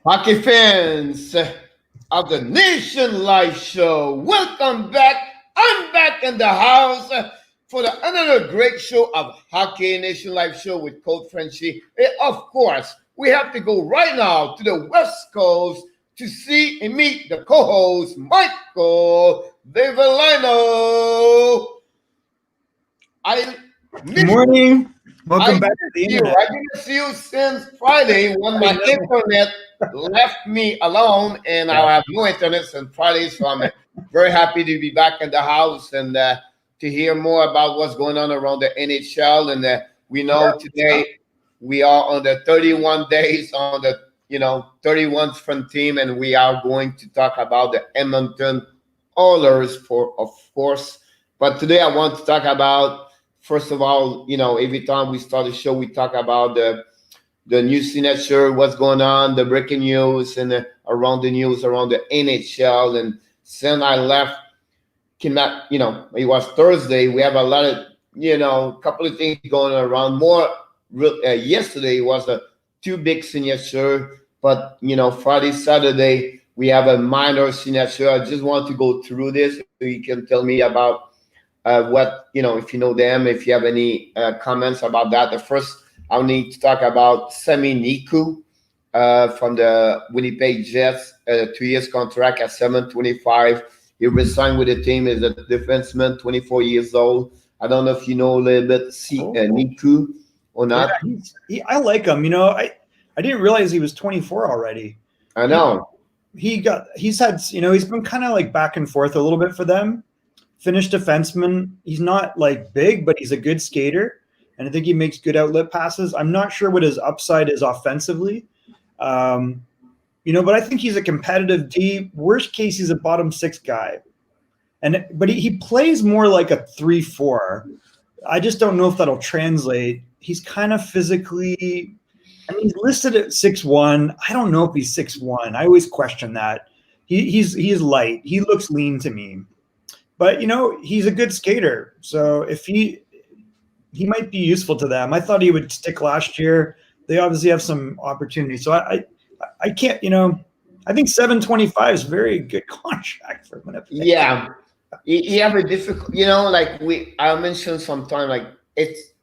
Hockey fans of the Nation Live Show, welcome back. I'm back in the house for another great show of Hockey Nation Live Show with Coach Frenchy. And of course, we have to go right now to the West Coast to see and meet the co-host, Michael Develino. Good morning. Welcome back to the internet. I didn't see you since Friday when my internet left me alone, and I have no internet since Friday, so I'm very happy to be back in the house and to hear more about what's going on around the NHL. And we know today we are on the 31 days on the 31st front team, and we are going to talk about the Edmonton Oilers, of course. But today I want to talk about, first of all, every time we start the show, we talk about the new signature, what's going on, the breaking news, and around the news around the NHL. And since I left, it was Thursday. We have a lot of, couple of things going around. Yesterday was a two big signature, but Friday, Saturday we have a minor signature. I just want to go through this so you can tell me about what, if you know them, if you have any comments about that. The first, I'll need to talk about Sami Niku from the Winnipeg Jets, 2 years contract at $725. He resigned with the team as a defenseman, 24 years old. I don't know if you know a little bit Niku or not. Yeah, I like him. I didn't realize he was 24 already. I know. He's been kind of like back and forth a little bit for them. Finished defenseman. He's not like big, but he's a good skater. And I think he makes good outlet passes. I'm not sure what his upside is offensively. But I think he's a competitive D. Worst case, he's a bottom six guy. But he plays more like a 3-4. I just don't know if that'll translate. He's kind of physically, he's listed at 6'1". I don't know if he's 6'1". I always question that. He's light. He looks lean to me. But, he's a good skater. So if he might be useful to them. I thought he would stick last year. They obviously have some opportunity. So I can't, I think $725 is a very good contract for Winnipeg. Yeah. You have a difficult, I mentioned sometime, it's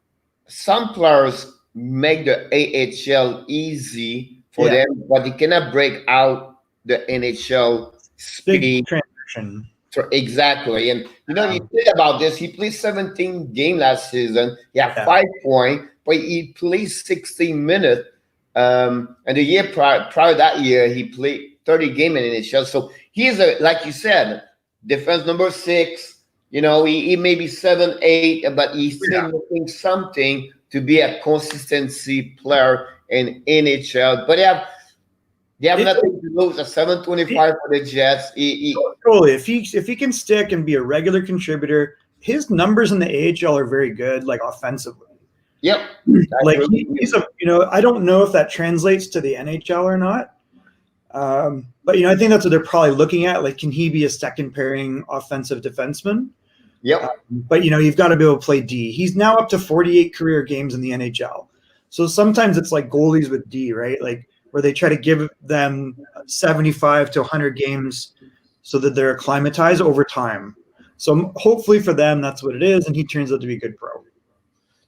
some players make the AHL easy for them, but they cannot break out the NHL speed. Big transition. Exactly. And, you think about this. He played 17 games last season. He had 5 points, but he played 16 minutes. And the year prior that year, he played 30 games in NHL. So he's like you said, defense number 6. He may be 7, 8, but he's still looking something to be a consistency player in NHL. But they have nothing to lose. A $725 for the Jets. Totally. If he can stick and be a regular contributor, his numbers in the AHL are very good, like offensively. Yep. Like he's I don't know if that translates to the NHL or not. But I think that's what they're probably looking at. Like, can he be a second pairing offensive defenseman? Yep. But you've got to be able to play D. He's now up to 48 career games in the NHL. So sometimes it's like goalies with D, right? Like where they try to give them 75 to 100 games so that they're acclimatized over time. So hopefully for them, that's what it is, and he turns out to be a good pro.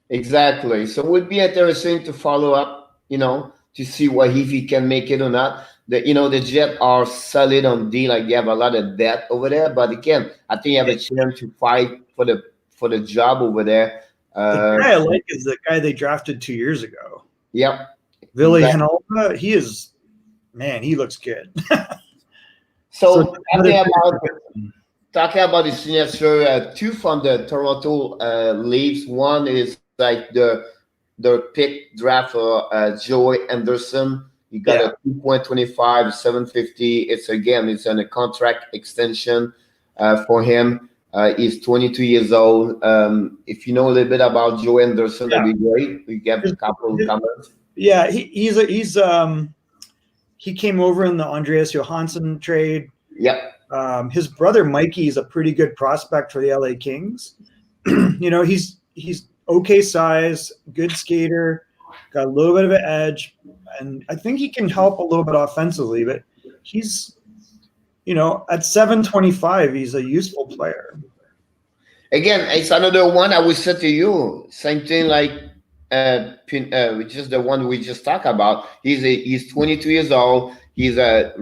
Exactly. So it would be interesting to follow up, to see if he can make it or not. The Jets are solid on D, like they have a lot of depth over there. But again, I think you have a chance to fight for the job over there. The guy I like is the guy they drafted 2 years ago. Yep. Ville Heinola, he looks good. So talking about the signature, 2 from the Toronto Leafs. One is like the pick draft for Joey Anderson. He got a 2.25, $750. It's on a contract extension for him. He's 22 years old. If you know a little bit about Joey Anderson, that'd be great. We get a couple of comments. Yeah, he came over in the Andreas Johansson trade. Yep. His brother Mikey is a pretty good prospect for the LA Kings. He's okay size, good skater, got a little bit of an edge. and I think he can help a little bit offensively, but he's, at 725, he's a useful player. Again, it's another one I would say to you. Same thing like which is the one we just talked about. He's 22 years old. He's a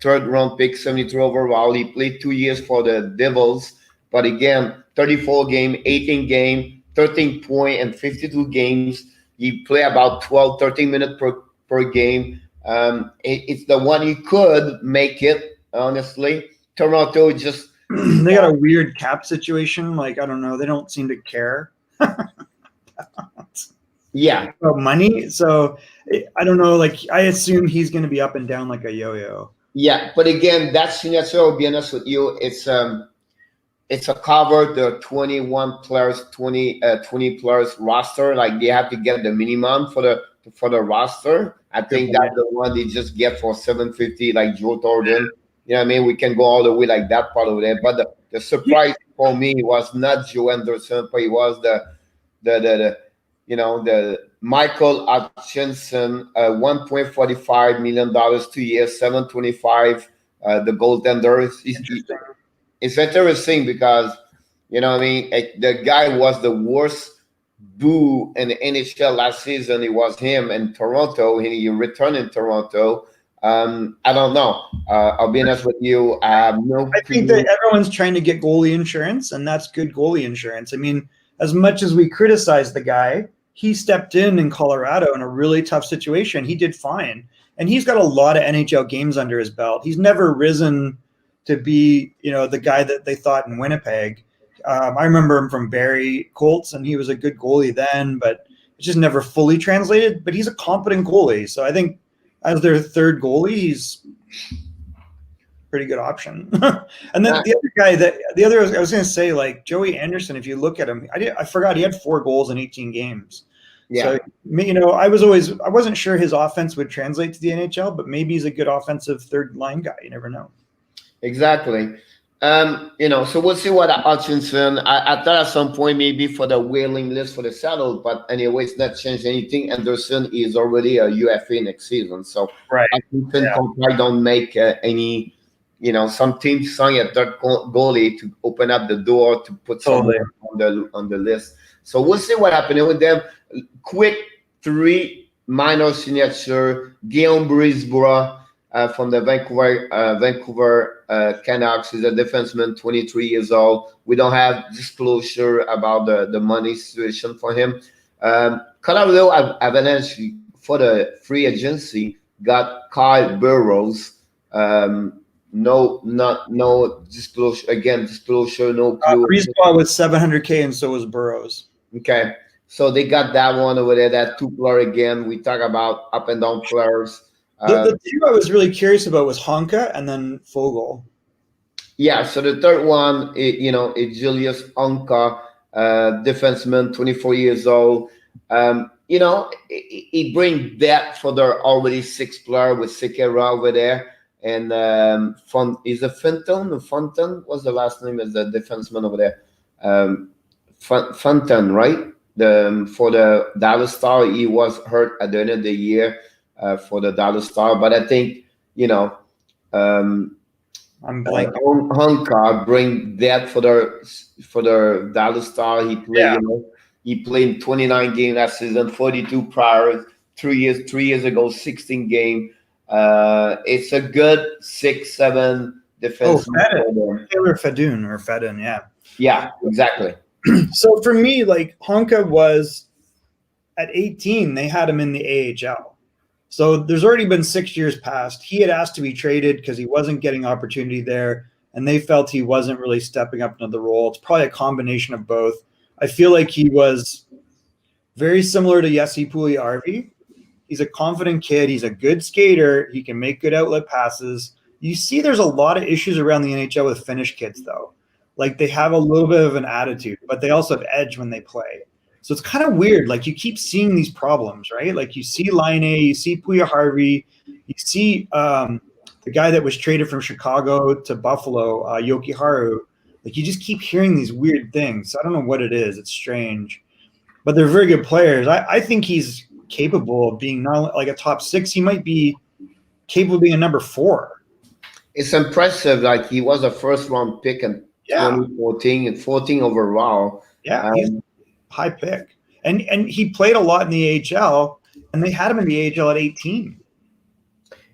third round pick, 73 overall. He played 2 years for the Devils, but again, 34 game, 18 game, 13 point, and 52 games. He play about 12, 13 minutes per game. It's the one he could make it. Honestly, Toronto just they got a weird cap situation. Like, I don't know. They don't seem to care. Yeah. About money. So I don't know. Like, I assume he's going to be up and down like a yo-yo. Yeah. But again, that signature, I'll be honest with you, it's a cover the 21 players, 20 players roster. Like, they have to get the minimum for the roster. I think that's the one they just get for $750, like Joe Thornton. You know what I mean? We can go all the way like that part of it. But the surprise for me was not Joe Anderson, but it was the Michael Hutchinson, $1.45 million 2 years, 725. The goaltender. It's interesting because the guy was the worst boo in the NHL last season. It was him in Toronto. He returned in Toronto. I don't know. I'll be honest with you. I think that everyone's trying to get goalie insurance, and that's good goalie insurance. I mean, as much as we criticize the guy, he stepped in Colorado in a really tough situation. He did fine, and he's got a lot of NHL games under his belt. He's never risen to be, the guy that they thought in Winnipeg. I remember him from Barrie Colts, and he was a good goalie then, but it just never fully translated. But he's a competent goalie, so I think as their third goalie, he's a pretty good option. And then the other guy, I was going to say, like Joey Anderson, if you look at him, I forgot he had 4 goals in 18 games. Yeah. So, I wasn't sure his offense would translate to the NHL, but maybe he's a good offensive third line guy. You never know. Exactly. So we'll see what Hutchinson. I thought at some point maybe for the wailing list for the Saddle, but anyway, it's not changed anything. Anderson is already a UFA next season, so Hutchinson contract don't make any. Some teams sign a third goalie to open up the door to put someone on the list. So we'll see what happens with them. Quick 3 minor signature: Guillaume Brisebois from the Vancouver Canucks. Is a defenseman, 23 years old. We don't have disclosure about the money situation for him. Colorado Avalanche for the free agency got Kyle Burroughs. No disclosure. Again, disclosure, no clue. Brisebois was $700K, and so was Burroughs. Okay, so they got that one over there. That 2 player again. We talk about up and down players. The 2 I was really curious about was Honka and then Fogle. Yeah, so the third one, is Julius Honka, defenseman, 24 years old. He brings depth for their already 6 player with Sekera over there. And is it Fenton? Fontaine? What's the last name? Is the defenseman over there? Fontaine, right? For the Dallas Star, he was hurt at the end of the year for the Dallas Star. But I think, I'm blanking. Honka bring that for the Dallas Star. He played 29 games last season, 42 prior, 3 years ago, 16 games. It's a good 6-7 defense. Taylor Fedun, yeah. Yeah, exactly. So for me, like Honka was at 18, they had him in the AHL. So there's already been 6 years past. He had asked to be traded because he wasn't getting opportunity there, and they felt he wasn't really stepping up into the role. It's probably a combination of both. I feel like he was very similar to Jesse Puljujarvi. He's a confident kid. He's a good skater. He can make good outlet passes. You see there's a lot of issues around the NHL with Finnish kids, though. Like, they have a little bit of an attitude, but they also have edge when they play. So it's kind of weird. Like, you keep seeing these problems, right? Like, you see Laine, you see Puljujarvi, you see the guy that was traded from Chicago to Buffalo, Jokiharju. Like, you just keep hearing these weird things. I don't know what it is. It's strange. But they're very good players. I think he's capable of being not like a top 6. He might be capable of being a number 4. It's impressive. Like he was a first round pick in 2014 and 14 overall. Yeah, he's high pick. And he played a lot in the AHL, and they had him in the AHL at 18.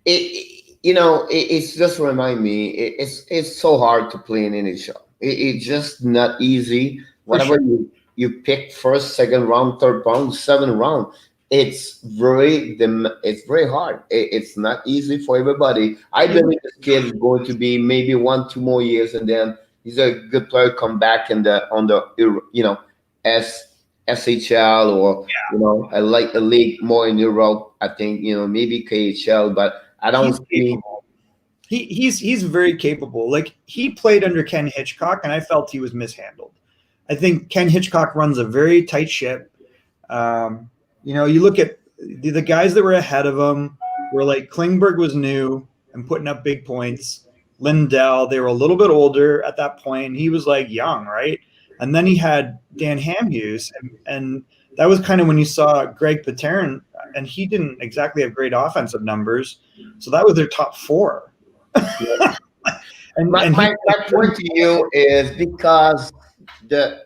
It's just remind me. It's so hard to play in NHL. It's just not easy. Whatever you pick first, second round, third round, 7th round, it's very hard. It's not easy for everybody. I believe this kid is going to be maybe 1-2 more years, and then he's a good player. Come back on the SHL or a league more in Europe. I think maybe KHL, but I don't see. He's very capable. Like he played under Ken Hitchcock, and I felt he was mishandled. I think Ken Hitchcock runs a very tight ship. You look at the guys that were ahead of him were like Klingberg was new and putting up big points. Lindell, they were a little bit older at that point. He was like young, right? And then he had Dan Hamhuis, and that was kind of when you saw Greg Pateryn, and he didn't exactly have great offensive numbers. So that was their top 4. My point to you is because the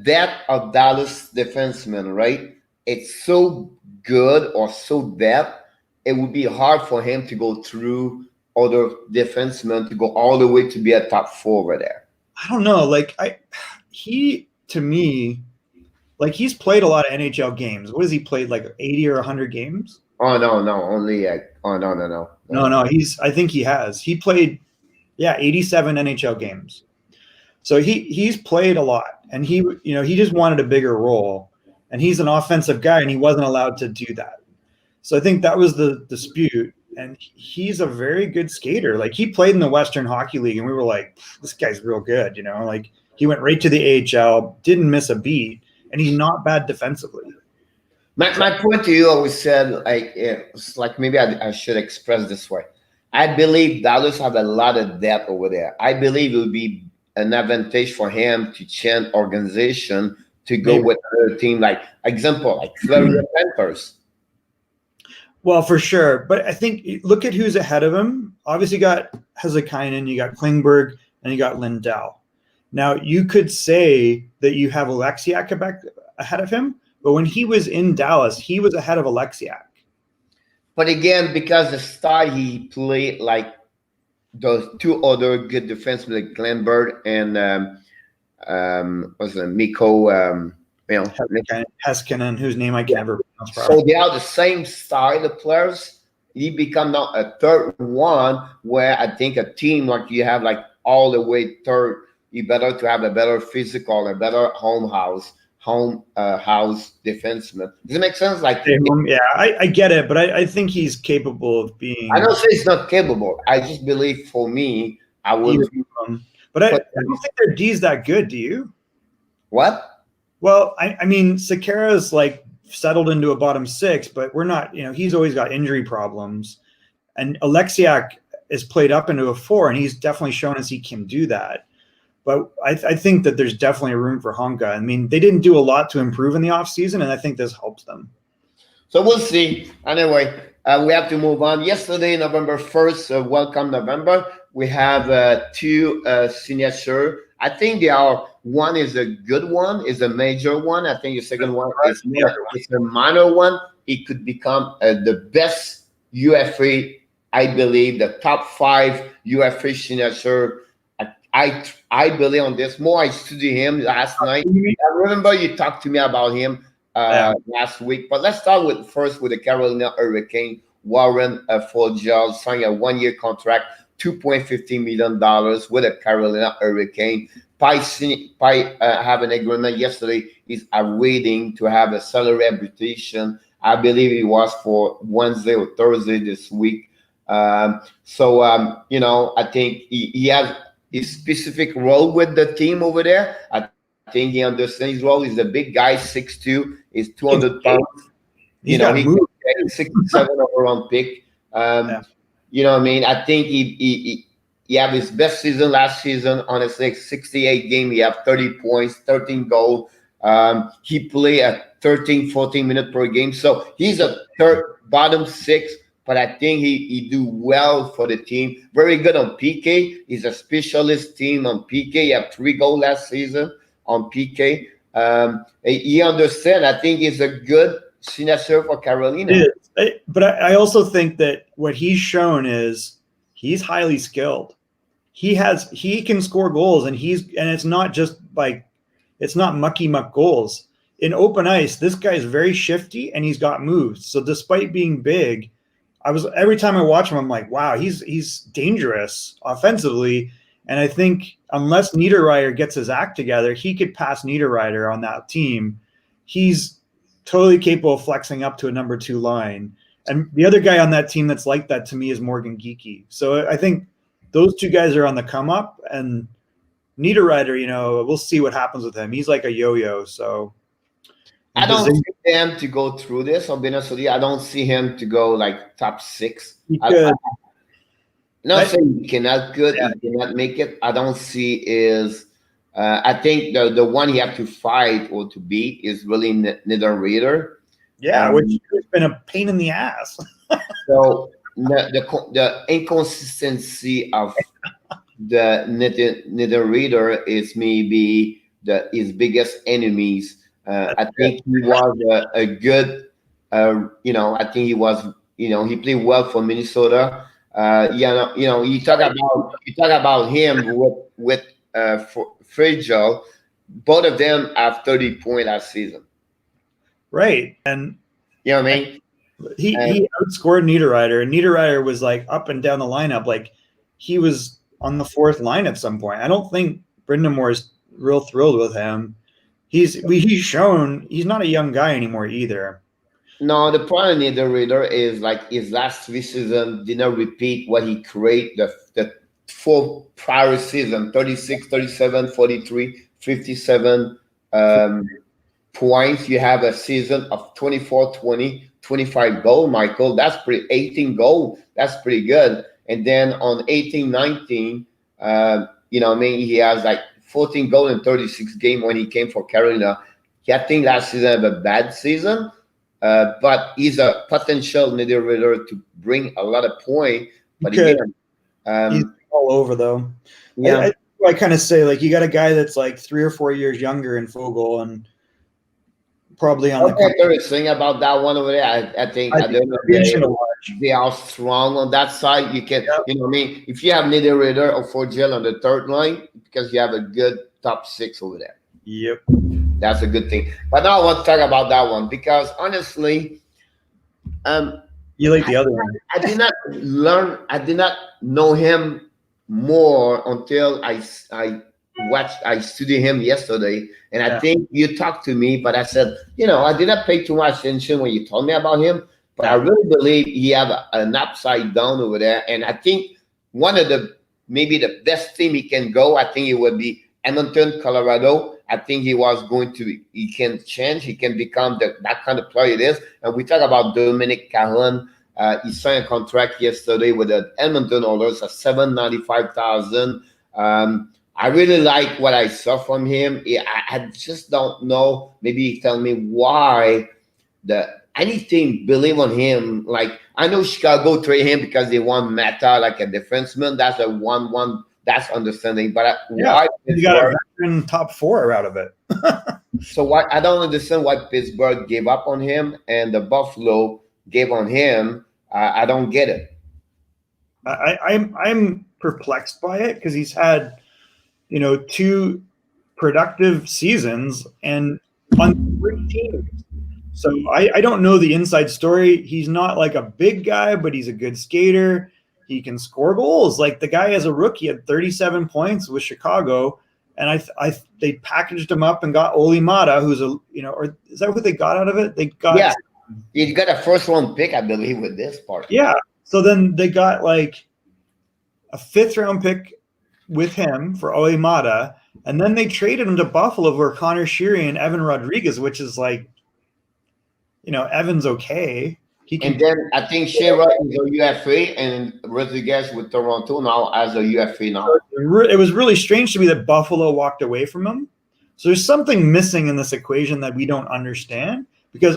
depth of Dallas defensemen, right? It's so good or so depth, it would be hard for him to go through other defensemen to go all the way to be a top 4 over there. I don't know. To me, he's played a lot of NHL games. What has he played? Like 80 or 100 games? Oh no, only No. I think he has. He played 87 NHL games. So he's played a lot, and he just wanted a bigger role, and he's an offensive guy, and he wasn't allowed to do that. So I think that was the dispute, and he's a very good skater. Like he played in the Western Hockey League, and we were like, this guy's real good, Like he went right to the AHL, didn't miss a beat, and he's not bad defensively. My point to you always said, it's like maybe I should express this way. I believe Dallas have a lot of depth over there. I believe it would be an advantage for him to change organization to go with another team, like Florida Panthers. Well, for sure. But I think look at who's ahead of him. Obviously, you got Hezekiah, you got Klingberg, and you got Lindell. Now, you could say that you have Alexiak ahead of him, but when he was in Dallas, he was ahead of Alexiak. But again, because the style he played like those 2 other good defensemen, like Glenberg and Mikko, Koskinen, whose name I can never pronounce. So they are the same style of players. He become now a third one, where I think a team like you have like all the way third, you better to have a better physical, a better house defenseman. Does it make sense? I get it, but I think he's capable of being. I don't say he's not capable. I just believe for me, I would. But I don't think their D's that good. Do you? What? Well, I mean, Sekera's settled into a bottom 6, but we're not. He's always got injury problems, and Alexiak is played up into a 4, and he's definitely shown us he can do that. But I think that there's definitely room for Honka. I mean, they didn't do a lot to improve in the offseason, and I think this helps them. So we'll see. Anyway, we have to move on. Yesterday, November 1st, welcome November, we have 2 signatures. I think one is a good one, is a major one. I think the second one is a minor one. It could become the best UFA, I believe, the top 5 UFA signature. I believe on this more. I studied him last night. I remember you talked to me about him last week. But let's start first with the Carolina Hurricane. Warren Puljujarvi signed a 1-year contract, $2.15 million with the Carolina Hurricane. Pi have an agreement yesterday. He's awaiting to have a salary arbitration. I believe it was for Wednesday or Thursday this week. I think he has a specific role with the team over there. I think he understands his role. He's a big guy, 6'2", he's 200 pounds. He's 67 overall pick. You know what I mean? I think he had his best season last season. Honestly, 68 game, he had 30 points, 13 goals. He played 13, 14 minutes per game. So he's a bottom six, but I think he do well for the team. Very good on PK. He's a specialist team on PK. He had 3 goals last season on PK. He understands. I think he's a good signature for Carolina. But I also think that what he's shown is he's highly skilled. He can score goals, and it's not just like, it's not mucky muck goals. In open ice, this guy is very shifty and he's got moves. So despite being big, every time I watch him, I'm like, wow, he's dangerous offensively. And I think unless Niederreiter gets his act together, he could pass Niederreiter on that team. He's totally capable of flexing up to a number 2 line. And the other guy on that team that's like that to me is Morgan Geekie. So I think those 2 guys are on the come up, and Niederreiter, we'll see what happens with him. He's like a yo-yo. So I don't see him to go through this. I'll be honest with you. I don't see him to go like top 6. Not saying he cannot good, he cannot make it. I don't see is. I think the one he have to fight or to beat is really Niederreiter. Yeah, which has been a pain in the ass. So the inconsistency of the Niederreiter is maybe his biggest enemies. I think he was a good, I think he was, he played well for Minnesota. You talk about him with Fragile. Both of them have 30 points last season. Right. And you know what I mean? He outscored Niederreiter, and Niederreiter was like up and down the lineup. Like he was on the 4th line at some point. I don't think Brind'Amour is real thrilled with him. He's shown he's not a young guy anymore either. No, the problem with Niederreiter is like his last 3 seasons did not repeat what he created the 4 prior season, 36, 37, 43, 57 points. You have a season of 24, 20, 25 goal, Michael. That's 18 goal. That's pretty good. And then on 18, 19, he has like 14 goal in 36 games when he came for Carolina. I think last season had a bad season, but he's a potential Niederreiter to bring a lot of points. But he's all over though. Yeah, I kind of say like you got a guy that's like 3 or 4 years younger in Fogle and probably on the thing about that one over there. I think they are strong on that side. You can, if you have Niederreiter or Forgel on the 3rd line, because you have a good top 6 over there. Yep. That's a good thing. But now I want to talk about that one because honestly, you like the other one. I did not know him more until I studied him yesterday. And I think you talked to me, but I said, I did not pay too much attention when you told me about him, but I really believe he have an upside down over there. And I think one of maybe the best team he can go, I think it would be Edmonton, Colorado. I think he can change. He can become that kind of player it is. And we talk about Dominic Caron. He signed a contract yesterday with the Edmonton Oilers at $795,000. I really like what I saw from him. I just don't know. Maybe tell me why any team believe on him. Like I know Chicago trade him because they want Mata like a defenseman. That's a 1-1. That's understanding. But why you got a veteran top 4 out of it? So why I don't understand why Pittsburgh gave up on him and the Buffalo gave on him. I don't get it. I'm perplexed by it because he's had 2 productive seasons and on great teams. So I don't know the inside story. He's not like a big guy, but he's a good skater. He can score goals. Like the guy as a rookie had 37 points with Chicago, and they packaged him up and got Olli Mata, who's or is that what they got out of it? They got you got a 1st-round pick, I believe, with this part. Yeah. So then they got like a 5th-round pick with him for Olli Mata, and then they traded him to Buffalo for Connor Sheary and Evan Rodriguez, which is like, Evan's okay. And then I think Shearer is a UFA and Rodriguez with Toronto now as a UFA now. It was really strange to me that Buffalo walked away from him. So there's something missing in this equation that we don't understand. Because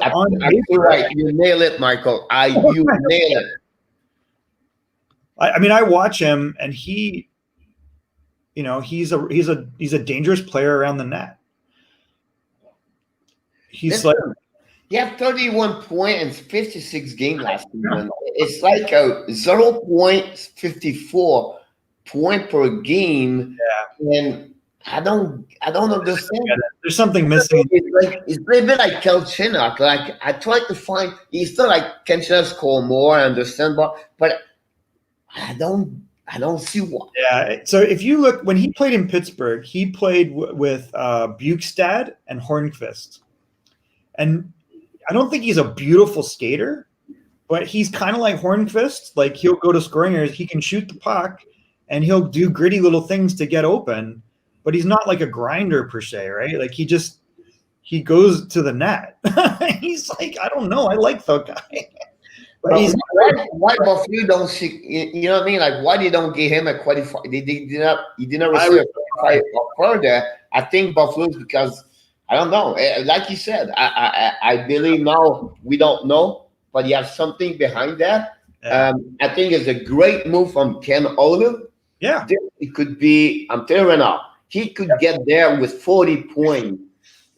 you're right. You nail it, Michael. You nail it. I mean, I watch him, and he's a dangerous player around the net. He had 31 points in 56 games last season. It's like a 0.54 point per game. Yeah. And I don't understand. There's something missing. It's a little bit like Kelchinock. Like I tried to find, he's still like Kelchinock score more, I understand, but I don't see what. Yeah. So if you look, when he played in Pittsburgh, he played with Bukestad and Hornqvist. And I don't think he's a beautiful skater, but he's kind of like Hornqvist. Like he'll go to scoring areas, he can shoot the puck, and he'll do gritty little things to get open. But he's not like a grinder per se, right? Like he goes to the net. He's like, I don't know. I like the guy. But why Buffalo don't see? You know what I mean? Like why they don't give him a qualifier? He did not receive a qualifier further. I think Buffalo's because I don't know. Like you said, I believe now we don't know, but you have something behind that. Yeah. I think it's a great move from Ken Oler. Yeah, it could be. I'm telling you now, he could get there with 40 points.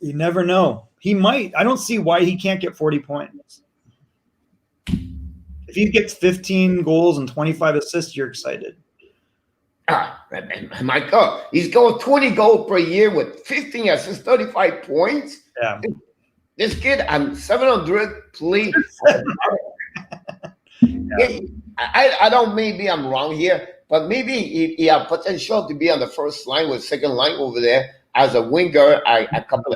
You never know. He might. I don't see why he can't get 40 points. If he gets 15 goals and 25 assists, you're excited. My God, he's going 20 goals per year with 15 assists, 35 points. Yeah. This kid, I'm 700, please. Yeah. I don't, maybe I'm wrong here, but maybe he has potential to be on the first line with second line over there as a winger. A couple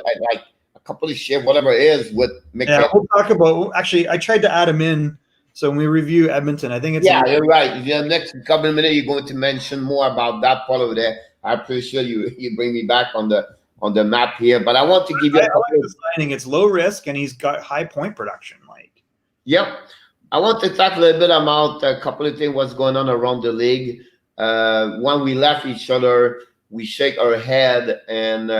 of shit, whatever it is with McDavid. Yeah, we'll talk about, actually, I tried to add him in. So when we review Edmonton, I think it's... Yeah, you're right. The next couple of minutes, you're going to mention more about that part over there. I appreciate you bring me back on the map here. But I want to give you a couple of... signing. It's low risk, and he's got high point production. Yep. I want to talk a little bit about a couple of things, what's going on around the league. When we left each other, we shake our head and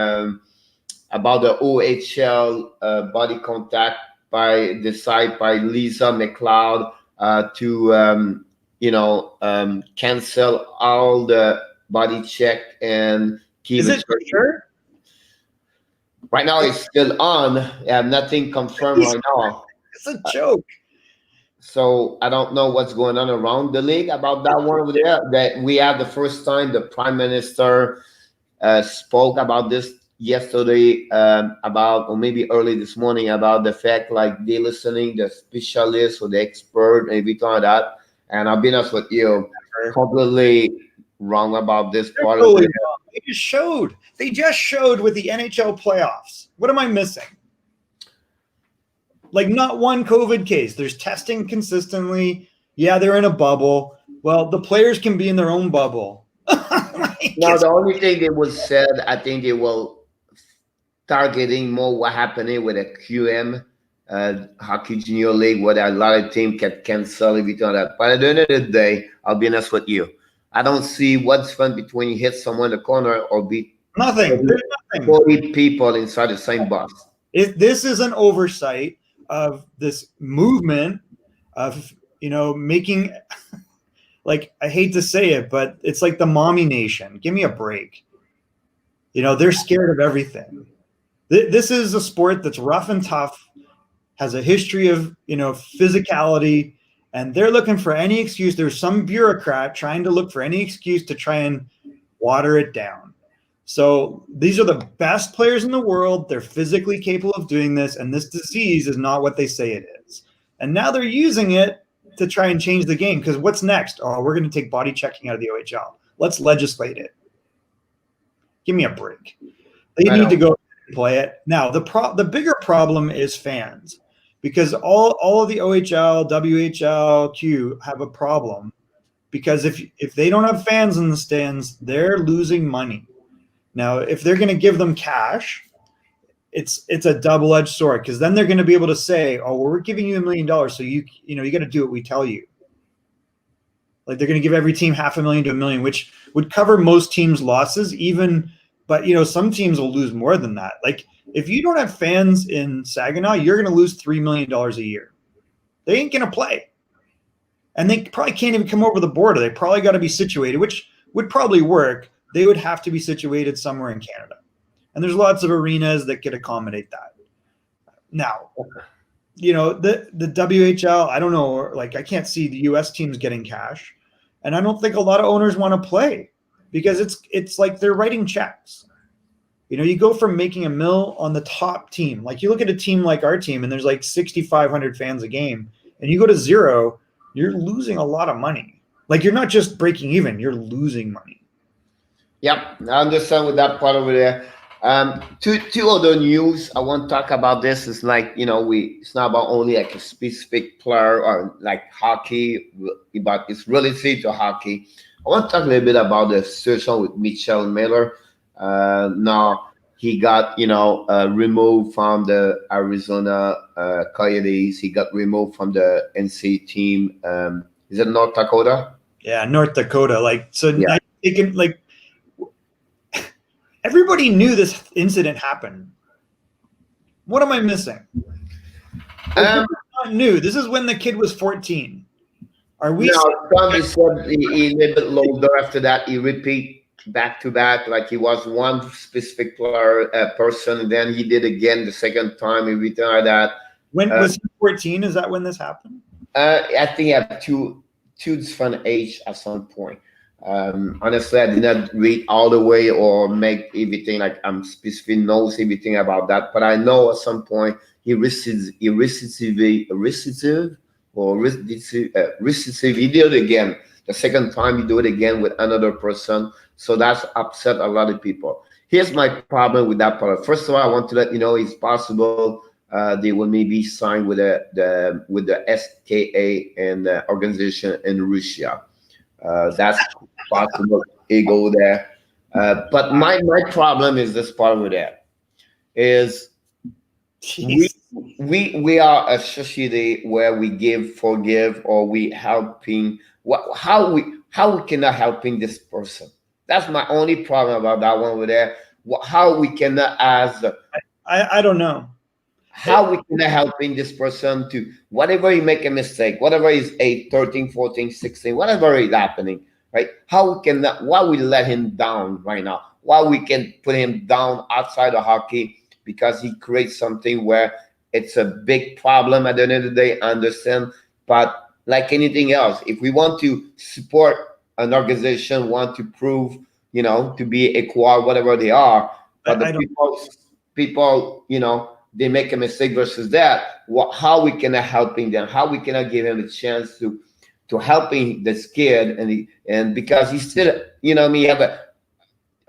about the OHL body contact decided by Lisa McLeod to cancel all the body check and keep it for sure? Right now it's still on. I have nothing confirmed right now. It's a joke. So I don't know what's going on around the league about that one over there. That we had the first time the Prime Minister spoke about this yesterday, or maybe early this morning, about the fact like they're listening the specialists or the expert and everything like that. And I'll be honest with you, completely wrong about this part of it. They just showed with the NHL playoffs. What am I missing? Like not one COVID case. There's testing consistently. Yeah, they're in a bubble. Well, the players can be in their own bubble. No, the only thing that was said, I think they will targeting more what happening with a QM, Hockey Junior League, where a lot of teams can cancel everything like that. But at the end of the day, I'll be honest with you. I don't see what's fun between you hit someone in the corner or beat nothing. 40 people inside the same bus. This is an oversight of this movement of, making, like, I hate to say it, but it's like the mommy nation. Give me a break. They're scared of everything. This is a sport that's rough and tough, has a history of, physicality, and they're looking for any excuse. There's some bureaucrat trying to look for any excuse to try and water it down. So these are the best players in the world. They're physically capable of doing this, and this disease is not what they say it is. And now they're using it to try and change the game, because what's next? Oh, we're going to take body checking out of the OHL. Let's legislate it. Give me a break. They need to go play it. Now, the bigger problem is fans, because all of the OHL, WHL, Q have a problem, because if they don't have fans in the stands, they're losing money. Now, if they're going to give them cash, it's a double-edged sword, because then they're going to be able to say, "Oh, well, we're giving you $1 million, so you got to do what we tell you." Like they're going to give every team $500,000 to $1 million, which would cover most teams' losses, even But, some teams will lose more than that. Like, if you don't have fans in Saginaw, you're going to lose $3 million a year. They ain't going to play. And they probably can't even come over the border. They probably got to be situated, which would probably work. They would have to be situated somewhere in Canada. And there's lots of arenas that could accommodate that. Now, the WHL, I don't know, like I can't see the US teams getting cash. And I don't think a lot of owners want to play because it's like they're writing checks. You go from making $1 million on the top team. Like you look at a team like our team and there's like 6,500 fans a game and you go to zero, you're losing a lot of money. Like you're not just breaking even, you're losing money. Yep, I understand with that part over there. Two other news I want to talk about. This is like it's not about only like a specific player or like hockey, but it's related to hockey. I want to talk a little bit about the situation with Mitchell Miller. Now he got removed from the Arizona Coyotes. He got removed from the NC team. Is it North Dakota? Yeah, North Dakota. Yeah. Everybody knew this incident happened. What am I missing? Not new. This is when the kid was 14. Are we? No, Tommy said he a little bit longer after that. He repeat back to back like he was one specific player person, and then he did again the second time. He returned that. When was he 14? Is that when this happened? I think at two different age at some point. Honestly, I did not read all the way or make everything like I'm specific knows everything about that, but I know at some point he recidive. He did it again. The second time he do it again with another person, so that's upset a lot of people. Here's my problem with that part. First of all, I want to let you know it's possible they will maybe sign with the SKA and the organization in Russia. That's possible. They go there, but my problem is this part over there is we are a society where we give, forgive, or we helping. How we cannot helping this person? That's my only problem about that one over there. How we cannot ask. I don't know. How we cannot helping this person to whatever he make a mistake, whatever is 8, 13, 14, 16, whatever is happening, right? Why we let him down right now? Why we can put him down outside of hockey because he creates something where it's a big problem at the end of the day, I understand. But like anything else, if we want to support an organization, want to prove, to be equal, whatever they are, but people, they make a mistake versus that. How we cannot helping them? How we cannot give him a chance to helping this kid and because he's still, he have a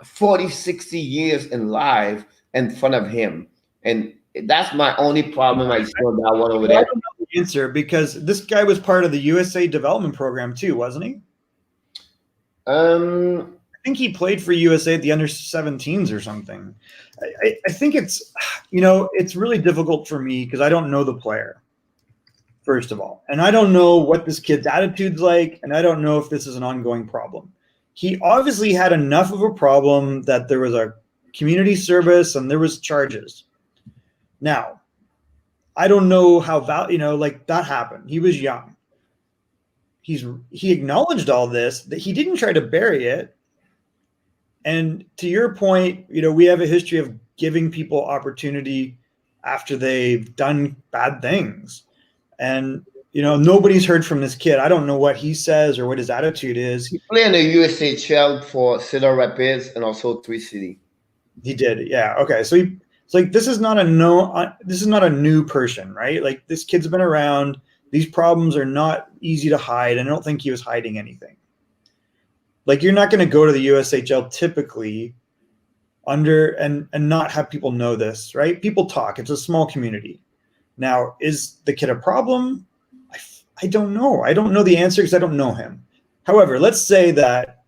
40, 60 years in life in front of him, and that's my only problem. I saw that one over there. I don't know the answer because this guy was part of the USA development program too, wasn't he? I think he played for USA at the under-17s or something. I think it's, it's really difficult for me because I don't know the player, first of all. And I don't know what this kid's attitude's like, and I don't know if this is an ongoing problem. He obviously had enough of a problem that there was a community service and there was charges. Now, I don't know how that happened. He was young. He acknowledged all this, that he didn't try to bury it. And to your point, we have a history of giving people opportunity after they've done bad things. And, nobody's heard from this kid. I don't know what he says or what his attitude is. He played in the USHL for Cedar Rapids and also Three City. He did. Yeah. Okay. So it's like, this is not a new person, right? Like this kid's been around. These problems are not easy to hide. And I don't think he was hiding anything. Like you're not going to go to the USHL typically and not have people know this, right? People talk. It's a small community. Now, is the kid a problem? I don't know. I don't know the answer because I don't know him. However, let's say that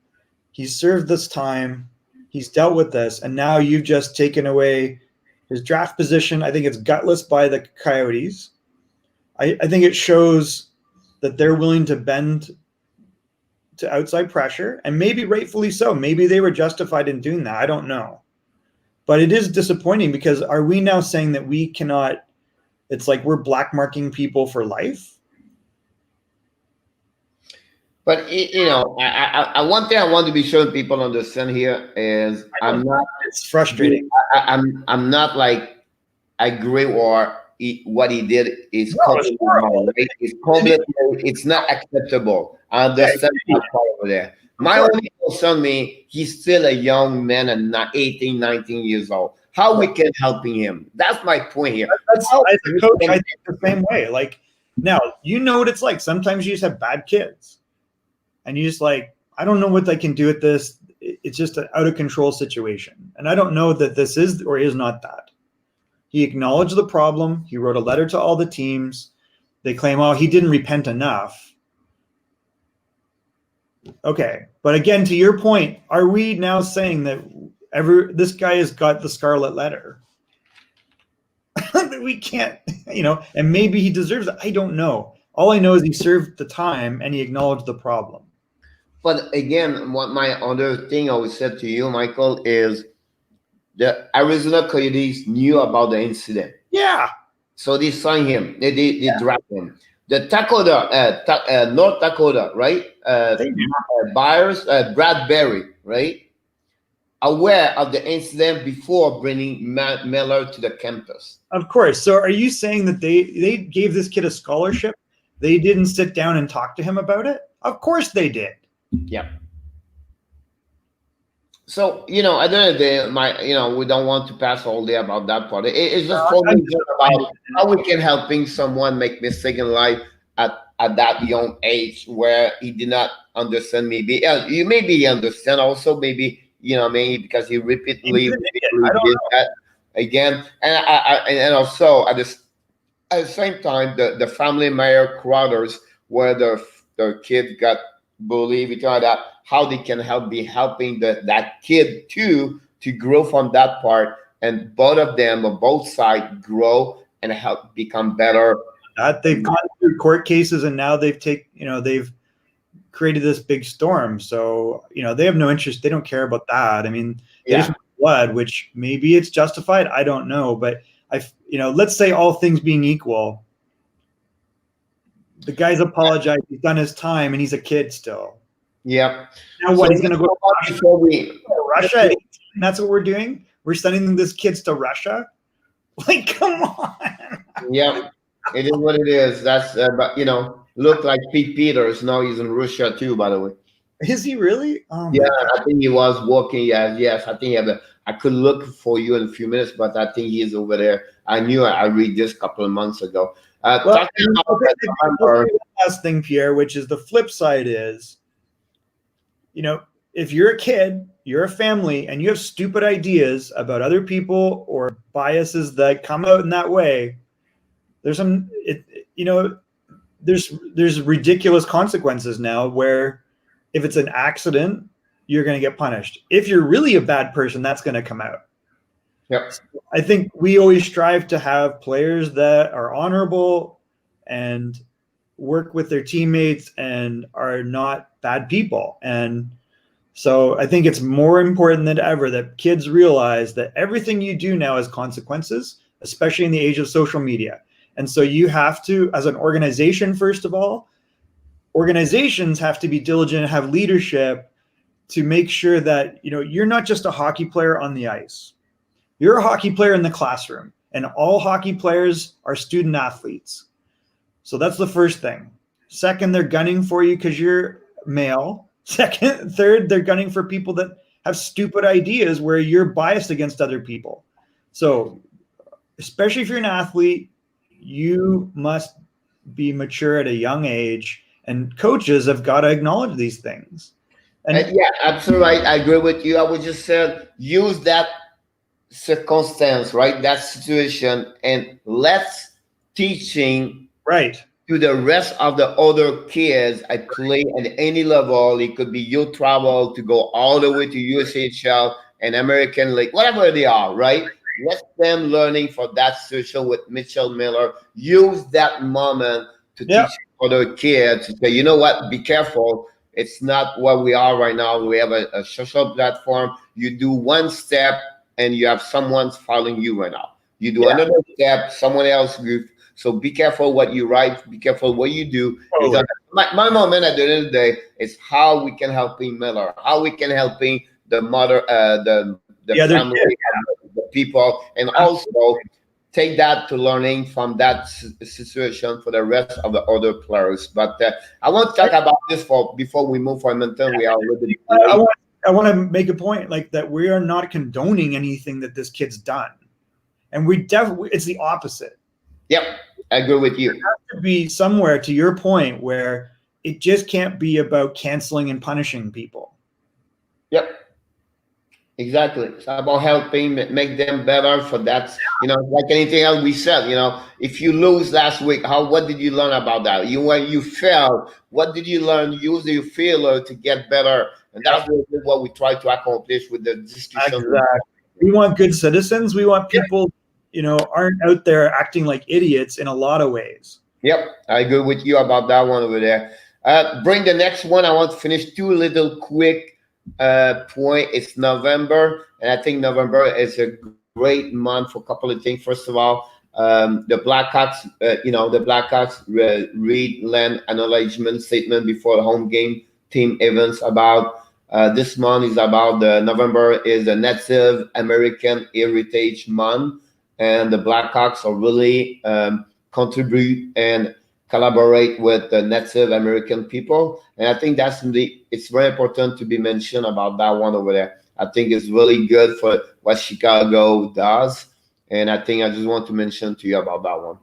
he's served this time, he's dealt with this, and now you've just taken away his draft position. I think it's gutless by the Coyotes. I think it shows that they're willing to bend to outside pressure, and maybe rightfully so. Maybe they were justified in doing that. I don't know. But it is disappointing because are we now saying that we cannot? It's like we're black marking people for life. But one thing I want to be sure people understand here is It's frustrating. I'm not like agree or what he did is completely wrong. Right? It's not acceptable. I understand that part over there. My only concern he's still a young man and not 18, 19 years old. How we can helping him? That's my point here. As a coach, I think the same way. Like now, you know what it's like. Sometimes you just have bad kids, and you just like, I don't know what I can do with this. It's just an out of control situation, and I don't know that this is or is not that. He acknowledged the problem. He wrote a letter to all the teams. They claim, oh, he didn't repent enough. Okay. But again, to your point, are we now saying that this guy has got the scarlet letter? That we can't, and maybe he deserves it. I don't know. All I know is he served the time and he acknowledged the problem. But again, what my other thing I always said to you, Michael, is the Arizona Coyotes knew about the incident. Yeah. So they signed him. They drafted him. The North Dakota, right? Buyers, Brad Barrie, right? Aware of the incident before bringing Miller to the campus. Of course. So are you saying that they gave this kid a scholarship? They didn't sit down and talk to him about it? Of course they did. Yeah. So, at the end of the day, we don't want to pass all day about that part. It's just about how we can helping someone make mistake in life at that young age where he did not understand maybe. You maybe understand also maybe, maybe because he repeatedly did that again. And also at the same time, the family mayor quarters where the kid got bullied, we talk about how they can be helping that kid too to grow from that part, and both of them or both sides grow and help become better. That they've gone through court cases and now they've created this big storm. So they have no interest. They don't care about that. I mean, they just want blood, which maybe it's justified. I don't know, but let's say all things being equal, the guy's apologized. He's done his time, and he's a kid still. Yeah. Now what? He's going to go to Russia? That's what we're doing. We're sending this kids to Russia. Like, come on. Yeah, it is what it is. That's but look like Pete Peters. Now he's in Russia too. By the way. Is he really? Oh, yeah, I think he was working. Yes. I think I could look for you in a few minutes, but I think he's over there. I knew I read this a couple of months ago. Last thing, Pierre, which is the flip side is, if you're a kid, you're a family, and you have stupid ideas about other people or biases that come out in that way, there's ridiculous consequences now where if it's an accident, you're going to get punished. If you're really a bad person, that's going to come out. Yep. I think we always strive to have players that are honorable and work with their teammates and are not bad people. And so I think it's more important than ever that kids realize that everything you do now has consequences, especially in the age of social media. And so you have to, as an organization, first of all, organizations have to be diligent and have leadership to make sure that, you're not just a hockey player on the ice. You're a hockey player in the classroom, and all hockey players are student athletes. So that's the first thing. Second, they're gunning for you because you're male. Third, they're gunning for people that have stupid ideas where you're biased against other people. So especially if you're an athlete, you must be mature at a young age, and coaches have got to acknowledge these things. And yeah, absolutely. I agree with you. I would just say use that circumstance, right? That situation, and let's teaching to the rest of the other kids. I play at any level. It could be youth travel to go all the way to USHL and American League, whatever they are, right? Let them learning for that situation with Mitchell Miller. Use that moment to teach other kids to say, you know what, be careful. It's not what we are right now. We have a social platform. You do one step and you have someone following you right now. You do Yeah. another step, someone else group. So be careful what you write. Be careful what you do. Totally. My moment at the end of the day is how we can help Miller, how we can help the mother, the family, the people, and also take that to learning from that situation for the rest of the other players. But I want to talk about this before we move for Edmonton. We are a little bit late. I want to make a point like that. We are not condoning anything that this kid's done, and it's the opposite. Yep, I agree with you. It has to be somewhere, to your point, where it just can't be about canceling and punishing people. Yep. Exactly. It's about helping make them better for that. Like anything else we said, if you lose last week, what did you learn about that? When you fail, what did you learn? Use your failure to get better. And that's what we try to accomplish with the discussion. Exactly. We want good citizens. We want people, aren't out there acting like idiots in a lot of ways. Yep. I agree with you about that one over there. Bring the next one. I want to finish two little quick point. It's November, and I think November is a great month for a couple of things. First of all, the Blackhawks, read land acknowledgement statement before the home game team events about this month is about November is a Native American Heritage Month, and the Blackhawks are really contribute and collaborate with the Native American people. And I think it's very important to be mentioned about that one over there. I think it's really good for what Chicago does. And I think I just want to mention to you about that one.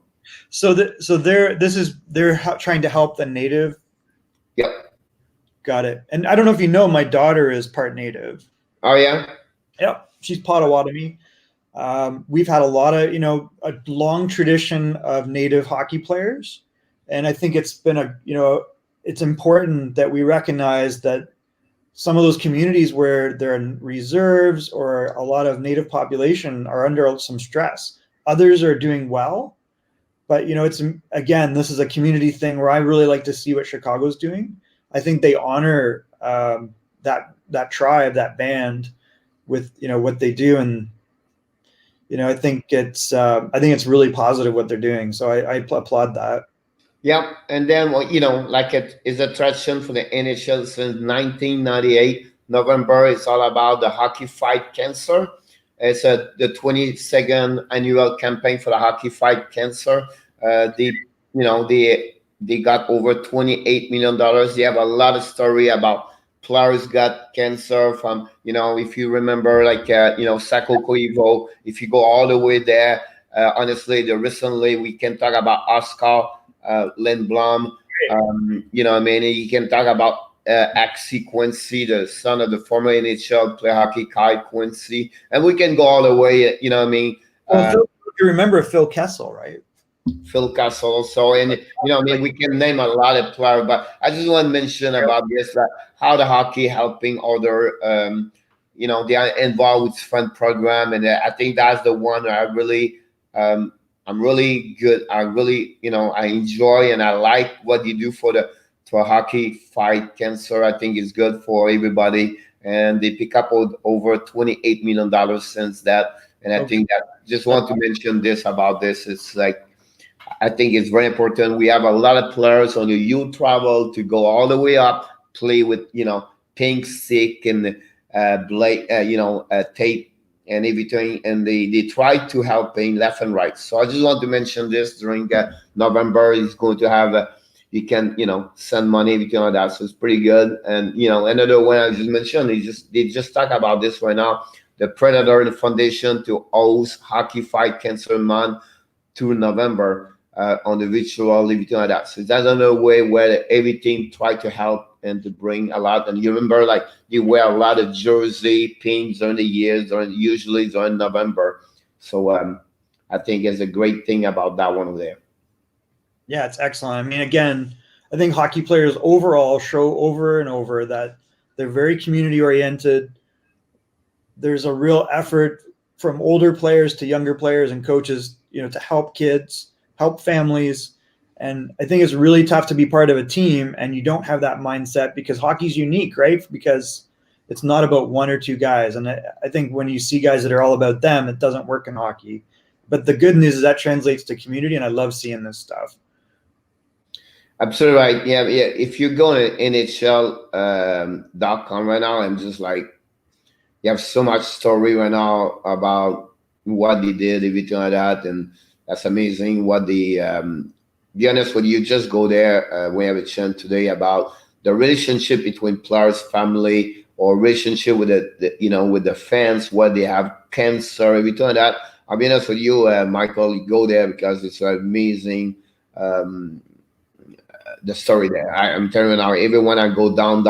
So they're trying to help the Native. Yep. Got it. And I don't know if you know, my daughter is part Native. Oh, yeah? Yep. She's Potawatomi. We've had a lot of, a long tradition of Native hockey players. And I think it's been it's important that we recognize that some of those communities where there are reserves or a lot of Native population are under some stress. Others are doing well, but it's, again, this is a community thing where I really like to see what Chicago's doing. I think they honor that tribe, that band, with what they do, and I think it's really positive what they're doing. So I applaud that. Yeah, and then like it is a tradition for the NHL since 1998. November is all about the Hockey Fight Cancer. It's the 22nd annual campaign for the Hockey Fight Cancer. They got over $28 million. They have a lot of story about players got cancer from if you remember Sako Koivu. If you go all the way there, honestly, recently we can talk about Oscar Lindblom, you can talk about Axie Quincy, the son of the former NHL player hockey Kai Quincy, and we can go all the way, you remember Phil Kessel, right? Phil Kessel. So, and we can name a lot of players, but I just want to mention about this, how the hockey helping other, they are involved with friend program, and I think that's the one I really. I'm really good. I really, I enjoy and I like what you do for Hockey Fight Cancer. I think it's good for everybody. And they pick up over $28 million since that. And I think that just want to mention this about this. It's like, I think it's very important. We have a lot of players on the youth travel to go all the way up, play with, Pink Stick and Blake, tape and everything, and they try to help in left and right. So I just want to mention this during November. He's going to have you can send money, everything like that. So it's pretty good. And another one I just mentioned, they just talk about this right now. The Predator and the Foundation to host Hockey Fight Cancer Month to November on the virtual, everything like that. So that's another way where everything try to help and to bring a lot. And you remember, you wear a lot of jersey pins during the years, usually during November. So I think it's a great thing about that one over there. Yeah, it's excellent. I mean, again, I think hockey players overall show over and over that they're very community oriented. There's a real effort from older players to younger players and coaches, to help kids, help families. And I think it's really tough to be part of a team and you don't have that mindset, because hockey's unique, right? Because It's not about one or two guys. And I think when you see guys that are all about them, it doesn't work in hockey. But the good news is that translates to community, and I love seeing this stuff. Absolutely right. Yeah. If you go to NHL.com right now, I'm just like, you have so much story right now about what they did, everything like that, and that's amazing. What the be honest with you, just go there. We have a chant today about the relationship between players, family, or relationship with with the fans, what they have cancer, everything like that. I'll be honest with you, Michael, you go there because it's amazing. The story there. I'm telling you now, everyone I go down,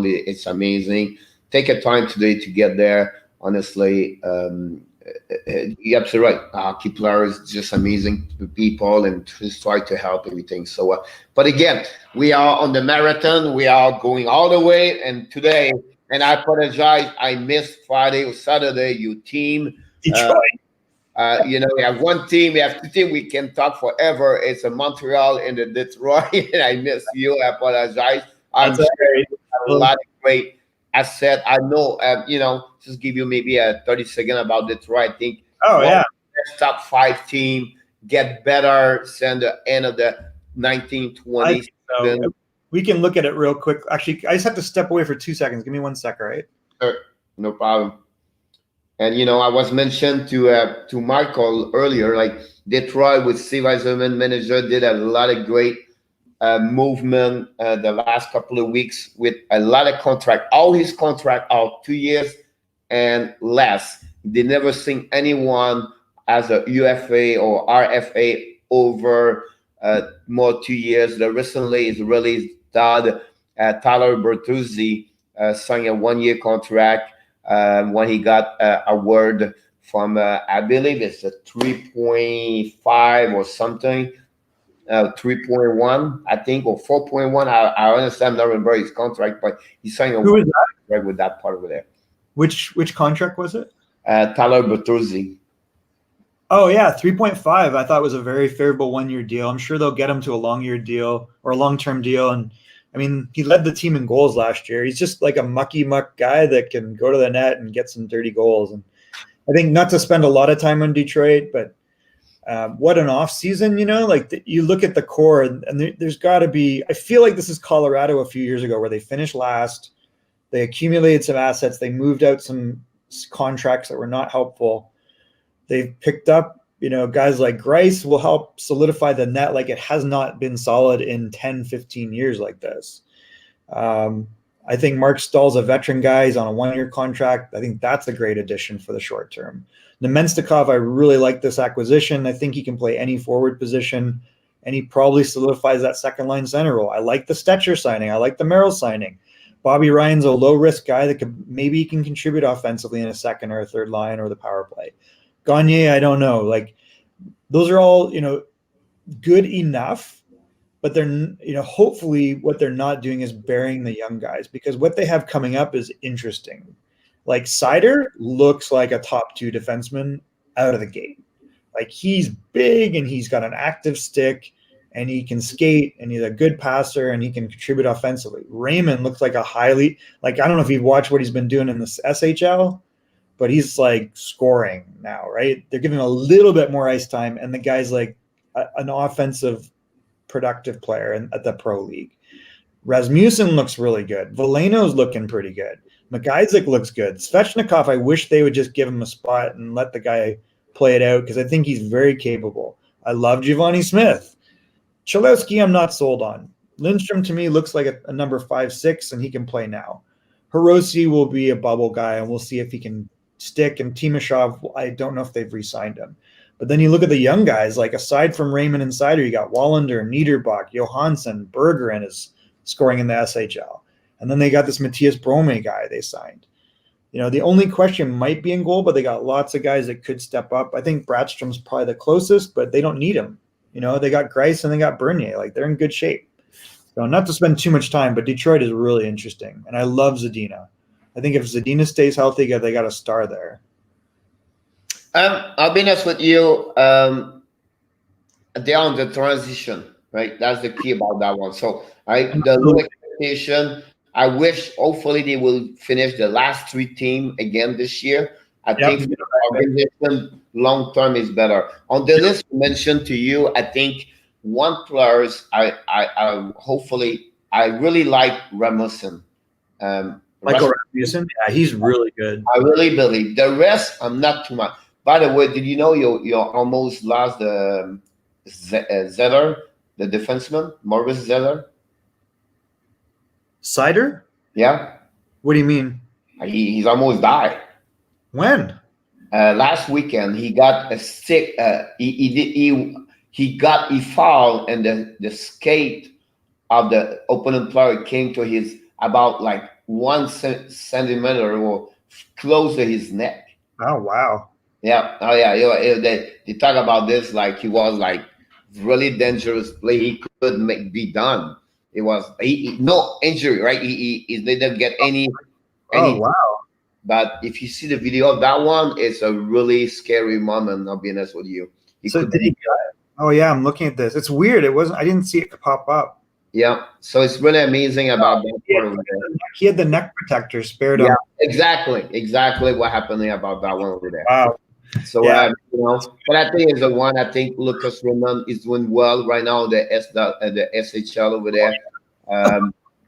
it's amazing. Take a time today to get there. Honestly, you're absolutely right. Hockey players just amazing people and just try to help everything. So, but again, we are on the marathon. We are going all the way. And today, and I apologize, I missed Friday or Saturday. Your team, Detroit. We have one team, we have two teams. We can talk forever. It's a Montreal and the Detroit. And I miss you. I apologize. I'm sure a lot of great asset. I know, just give you maybe a 30-second about Detroit. I think. Top 5 team get better since the end of the 1920s. So. We can look at it real quick. Actually, I just have to step away for 2 seconds. Give me 1 sec, all right? Sure, no problem. And I was mentioned to Michael earlier, like Detroit with Steve Eisenman manager did a lot of great movement the last couple of weeks with a lot of contract. All his contract are 2 years and less. They never seen anyone as a UFA or RFA over more 2 years. The recently is really Tyler Bertuzzi signed a 1-year contract. When he got a word from, I believe it's a 3.5 or something, 3.1, I think, or 4.1. I understand, not remember his contract, but he signed a contract with that part over there. Which contract was it? Tyler Bertuzzi. Oh, yeah, 3.5. I thought it was a very favorable 1-year deal. I'm sure they'll get him to a long-year deal or a long-term deal. And I mean, he led the team in goals last year. He's just like a mucky-muck guy that can go to the net and get some dirty goals. And I think not to spend a lot of time on Detroit, but what an off-season, you look at the core and there's got to be – I feel like this is Colorado a few years ago where they finished last. They accumulated some assets. They moved out some contracts that were not helpful. They've picked up guys like Greiss will help solidify the net like it has not been solid in 10, 15 years like this. I think Mark Stahl's a veteran guy. He's on a 1-year contract. I think that's a great addition for the short term. Nemenstikov, I really like this acquisition. I think he can play any forward position, and he probably solidifies that second-line center role. I like the Stetcher signing. I like the Merrill signing. Bobby Ryan's a low-risk guy that maybe can contribute offensively in a second or a third line or the power play. Gagne, I don't know. Like, those are all, good enough, but they're, hopefully what they're not doing is burying the young guys, because what they have coming up is interesting. Like, Seider looks like a top 2 defenseman out of the gate. Like, he's big and he's got an active stick and he can skate and he's a good passer and he can contribute offensively. Raymond looks like I don't know if you've watched what he's been doing in the SHL, but he's like scoring now, right? They're giving him a little bit more ice time, and the guy's like an offensive, productive player at the pro league. Rasmussen looks really good. Veleno's looking pretty good. McIsaac looks good. Svechnikov, I wish they would just give him a spot and let the guy play it out, because I think he's very capable. I love Giovanni Smith. Cholowski, I'm not sold on. Lindstrom, to me, looks like a number 5-6, and he can play now. Hirose will be a bubble guy, and we'll see if he can stick. And Timashov, I don't know if they've re-signed him. But then you look at the young guys, like aside from Raymond and Seider, you got Wallander, Niederbach, Johansson, Bergeron is scoring in the SHL. And then they got this Matthias Brome guy they signed. The only question might be in goal, but they got lots of guys that could step up. I think Bradstrom's probably the closest, but they don't need him. They got Greiss and they got Bernier. Like, they're in good shape. So not to spend too much time, but Detroit is really interesting. And I love Zadina. I think if Zadina stays healthy, they got a star there. I'll be honest with you. They're on the transition, right? That's the key about that one. So the low expectation, I wish, hopefully, they will finish the last 3 teams again this year. I think the organization long term is better. On the list mentioned to you, I think one players I hopefully I really like Ramussen. Michael Rasmussen, yeah, he's really good. I really believe the rest. I'm not too much. By the way, did you know you almost lost the Zeller, the defenseman, Maurice Zeller? Cider? Yeah. What do you mean? He's almost died. When? Last weekend he got a stick. He fouled, and the skate of the opponent player came to his about like 1 centimeter or close to his neck. Oh wow. Yeah. Oh yeah. They talk about this like he was like really dangerous play. He could be done. It was no injury, right? He didn't get any. Oh wow. But if you see the video of that one, it's a really scary moment. I'll be honest with you. Oh yeah, I'm looking at this. It's weird. I didn't see it pop up. Yeah. So it's really amazing about that. He had the neck protector spared him. Yeah, exactly what happened about that one over there. Wow. So but I think is the one. I think Lucas Raymond is doing well right now. The SHL over there.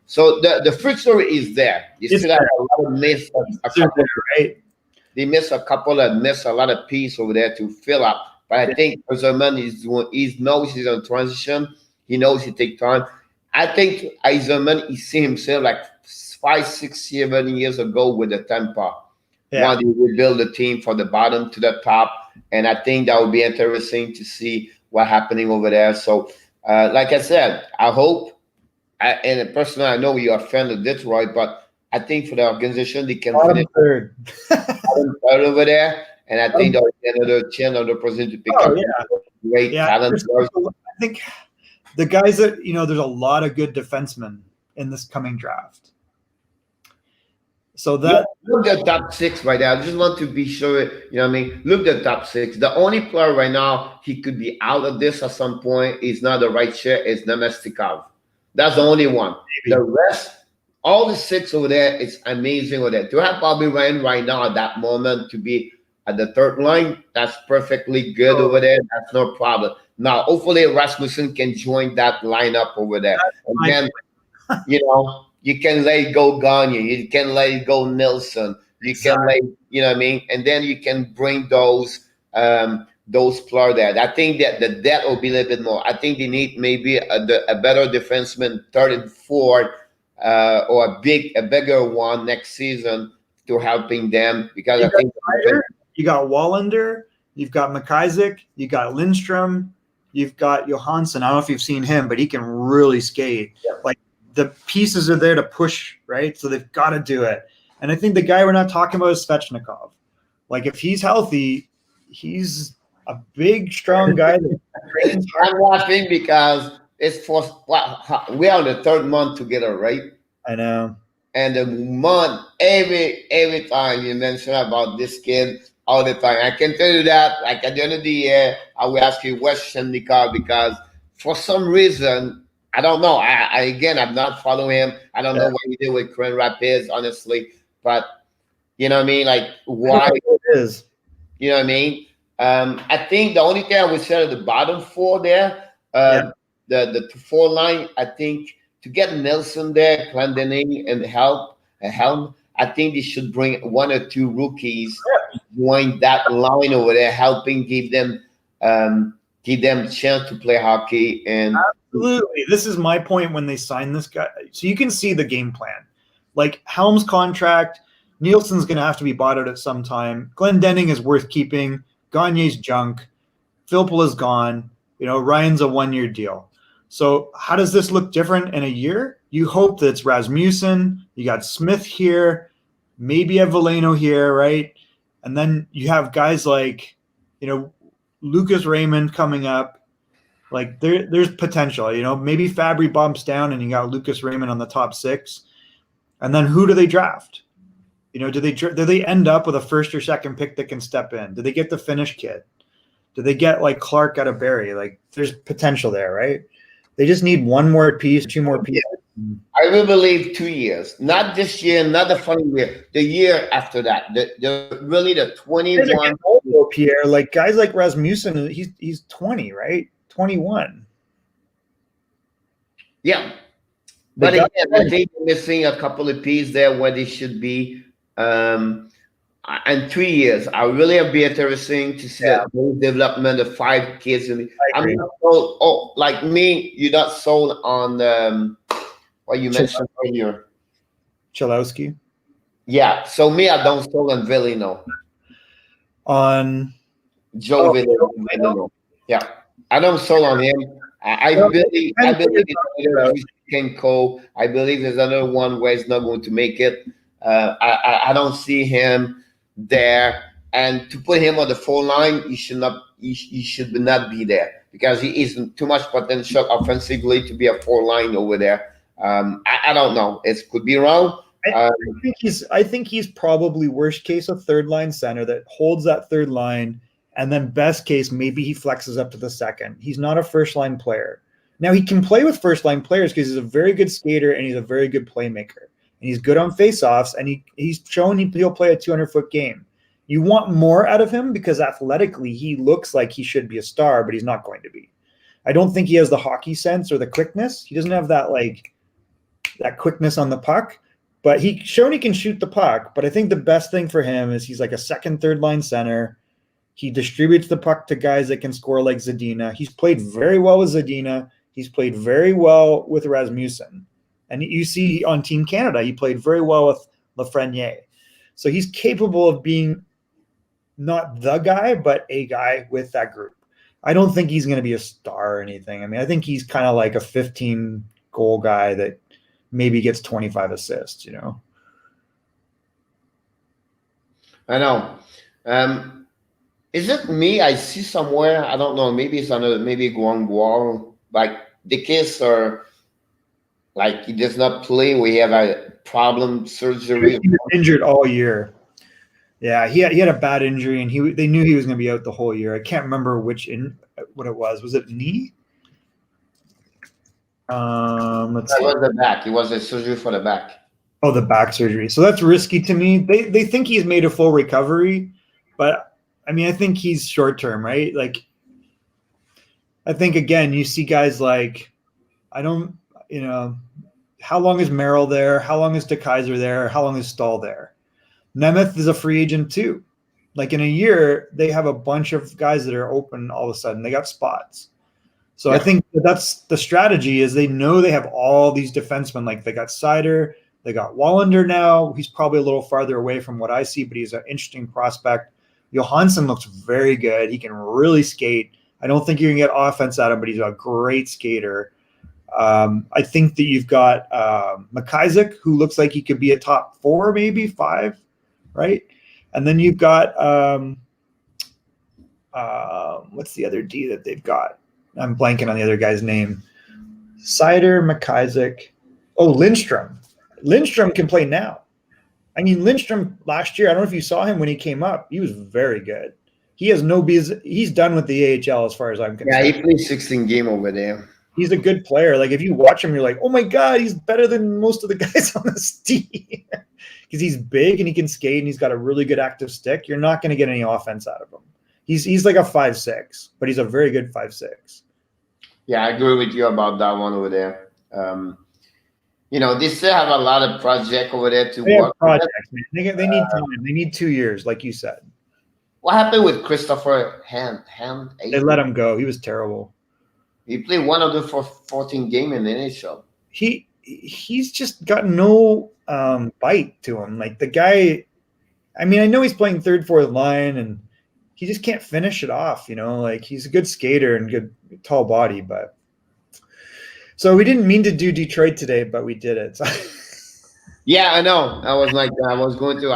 So the future is there. You still have a lot of miss. Right? They miss a lot of piece over there to fill up. But I think Eiserman he knows he's on transition. He knows he take time. I think Eiserman, he see himself like 5, 6, 7 years ago with the Tampa. When they rebuild the team from the bottom to the top. And I think that would be interesting to see what's happening over there. So like I said, I hope, and personally, I know you're a fan of Detroit, but I think for the organization, they can finish third over there. And I think they'll get another chance, another person to pick up great talent. I think the guys that, there's a lot of good defensemen in this coming draft. So that look at the top 6 right there. I just want to be sure, look at the top 6. The only player right now, he could be out of this at some point, is not the right share, is Nemestikov. That's the only one. Maybe. The rest, all the 6 over there, it's amazing over there. To have Bobby Ryan right now at that moment to be at the 3rd line, that's perfectly good over there. That's no problem. Now, hopefully Rasmussen can join that lineup over there. And then, you can let go Gagne. You can let go Nilsson. You can and then you can bring those players there. I think that the depth will be a little bit more. I think they need maybe a better defenseman, 3rd and 4th, or a bigger one next season to helping them, because I think you got Wallander, you've got McIsaac, you got Lindstrom, you've got Johansson. I don't know if you've seen him, but he can really skate. Yeah. Like, the pieces are there to push, right? So they've got to do it. And I think the guy we're not talking about is Svechnikov. Like, if he's healthy, he's a big, strong guy. I'm laughing because it's we're on the 3rd month together, right? I know. And the month, every time you mention about this kid, all the time. I can tell you that, like, at the end of the year, I will ask you Svechnikov, because for some reason, I don't know. I'm not following him. I don't know what he did with Grand Rapids, honestly. But you know what I mean? Like, why it is? You know what I mean? I think the only thing I would say at the bottom 4 there, the 4 line, I think to get Nelson there, Clendening, and Helm, I think they should bring 1 or 2 rookies join that line over there, helping give them a chance to play hockey. And absolutely, this is my point when they sign this guy. So you can see the game plan. Like, Helm's contract, Nielsen's going to have to be bought out at some time. Glendening is worth keeping. Gagne's junk. Philpol is gone. Ryan's a 1-year deal. So how does this look different in a year? You hope that it's Rasmussen. You got Smith here. Maybe a Veleno here, right? And then you have guys like, Lucas Raymond coming up. Like, there's potential. Maybe Fabry bumps down and you got Lucas Raymond on the top 6. And then who do they draft? Do they end up with a 1st or 2nd pick that can step in? Do they get the Finnish kid? Do they get like Clark out of Barrie? Like, there's potential there, right? They just need one more piece, two more pieces. I will believe 2 years, not this year, not the following year, the year after that. Really the 21. Pierre, like guys like Rasmussen, he's 20, right? 21. Yeah, but again, I think they're missing a couple of pieces there where they should be. And 3 years, I really be interesting to see the development of 5 kids. I'm not sold. Oh, like me, you're not sold on what you mentioned earlier. Chalowski. Yeah, so me, I don't sold on Villino. On Joe Villino. Yeah, I don't sold on him. I believe he can go. I believe there's another one where he's not going to make it. I don't see him there, and to put him on the full line, he should not be there because he isn't too much potential offensively to be a 4 line over there. I don't know. It could be wrong. I think he's probably worst case a 3rd line center that holds that 3rd line, and then best case maybe he flexes up to the 2nd. He's not a 1st line player. Now he can play with 1st line players because he's a very good skater and he's a very good playmaker. And he's good on faceoffs, and he's shown he'll play a 200-foot game. You want more out of him because athletically he looks like he should be a star, but he's not going to be. I don't think he has the hockey sense or the quickness. He doesn't have that quickness on the puck, but he's shown he can shoot the puck. But I think the best thing for him is he's like a 2nd, 3rd line center. He distributes the puck to guys that can score like Zadina. He's played very well with Zadina. He's played very well with Rasmussen. And you see on Team Canada, he played very well with Lafreniere. So he's capable of being not the guy, but a guy with that group. I don't think he's going to be a star or anything. I mean, I think he's kind of like a 15-goal guy that maybe gets 25 assists, I know. Is it me? I see somewhere, I don't know, maybe it's maybe Guangguo, like the kids are like he does not play. We have a problem surgery. He was injured all year. Yeah, he had a bad injury, and they knew he was going to be out the whole year. I can't remember what it was. Was it knee? Let's see. That was the back. It was a surgery for the back. Oh, the back surgery. So that's risky to me. They think he's made a full recovery, but I mean, I think he's short term, right? Like, I think again, you see guys like how long is Merrill there? How long is DeKaiser there? How long is Stahl there? Nemeth is a free agent too. Like in a year, they have a bunch of guys that are open all of a sudden. They got spots. So I think that's the strategy is they know they have all these defensemen. Like they got Seider, they got Wallander now. He's probably a little farther away from what I see, but he's an interesting prospect. Johansson looks very good. He can really skate. I don't think you can get offense out of him, but he's a great skater. I think that you've got McIsaac, who looks like he could be a top 4, maybe 5, right? And then you've got what's the other D that they've got? I'm blanking on the other guy's name. Seider, McIsaac. Oh, Lindstrom. Lindstrom can play now. I mean, Lindstrom last year, I don't know if you saw him when he came up. He was very good. He has no business. He's done with the AHL as far as I'm concerned. Yeah, he plays 16 game over there. He's a good player. Like if you watch him, you're like, oh my God, he's better than most of the guys on this team. Because he's big and he can skate and he's got a really good active stick. You're not going to get any offense out of him. He's like a 5'6", but he's a very good 5'6". Yeah, I agree with you about that one over there. They still have a lot of project over there to work. Projects, man. They need time. They need 2 years, like you said. What happened with Christopher Hand? They let him go. He was terrible. He played one of the 14 game in the NHL. He's just got no bite to him. Like the guy, I mean, I know he's playing 3rd, 4th line, and he just can't finish it off. Like he's a good skater and good tall body, but. So we didn't mean to do Detroit today, but we did it. Yeah, I know. I was like, I was going to.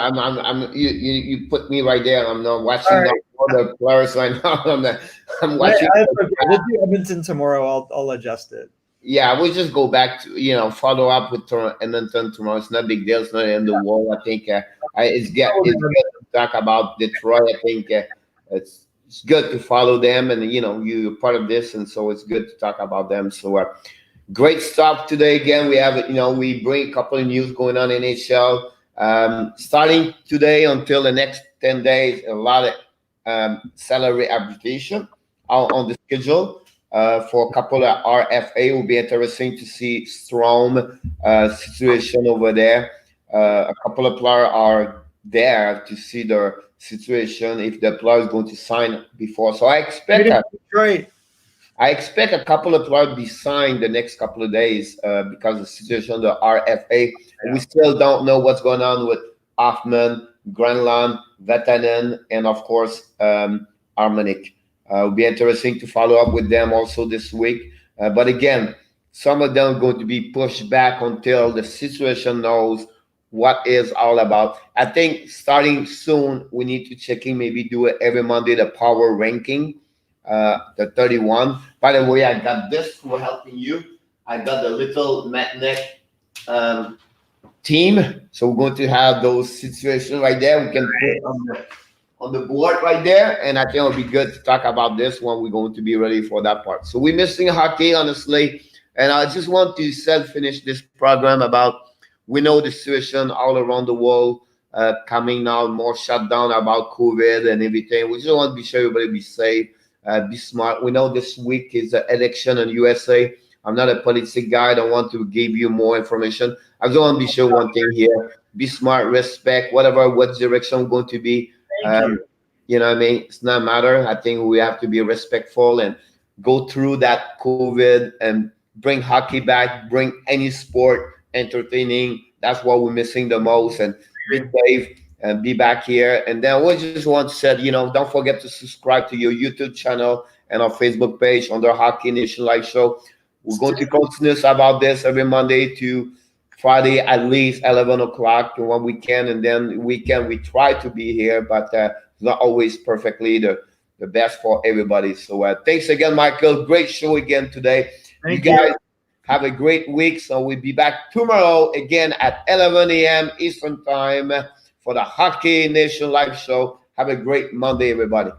You put me right there. I'm not watching all the players right now. I'm watching. We'll do Edmonton tomorrow. I'll adjust it. Yeah, we'll just go back to follow up with Edmonton tomorrow. It's not a big deal. It's not the end of the world. I think it's good to talk about Detroit. I think it's it's good to follow them, and you're part of this, and so it's good to talk about them. So great stuff today. Again, we have we bring a couple of news going on in NHL. Starting today until the next 10 days, a lot of salary arbitration on the schedule. For a couple of RFA, it will be interesting to see Strom situation over there. A couple of players are there to see their situation if the player is going to sign before. So I expect a couple of players to be signed the next couple of days because of the situation of the RFA. Yeah. We still don't know what's going on with Hoffman, Granlund, Vatanen, and of course Armonic. It'll be interesting to follow up with them also this week. But again, some of them are going to be pushed back until the situation knows what is all about. I think starting soon, we need to check in, maybe do it every Monday, the power ranking, the 31. By the way, I got this for helping you. I got the little magnet team. So we're going to have those situations right there. We can put on the board right there, and I think it'll be good to talk about this when we're going to be ready for that part. So we're missing hockey, honestly, and I just want to finish this program about, we know the situation all around the world coming now, more shutdown about COVID and everything. We just want to be sure everybody be safe, be smart. We know this week is the election in USA. I'm not a politics guy. I don't want to give you more information. I just want to be sure one thing here. Be smart, respect, what direction we're going to be. You know what I mean? It's not matter. I think we have to be respectful and go through that COVID and bring hockey back, bring any sport entertaining. That's what we're missing the most. And be safe and be back here. And then we just want to say, don't forget to subscribe to your YouTube channel and our Facebook page under Hockey Nation Live Show. We're going to continue about this every Monday to Friday, at least 11 o'clock when we can. And then weekend, we try to be here, but it's not always perfectly the best for everybody. So thanks again, Michael. Great show again today. Thank you guys have a great week. So we'll be back tomorrow again at 11 a.m. Eastern Time for the Hockey Nation Live Show. Have a great Monday, everybody.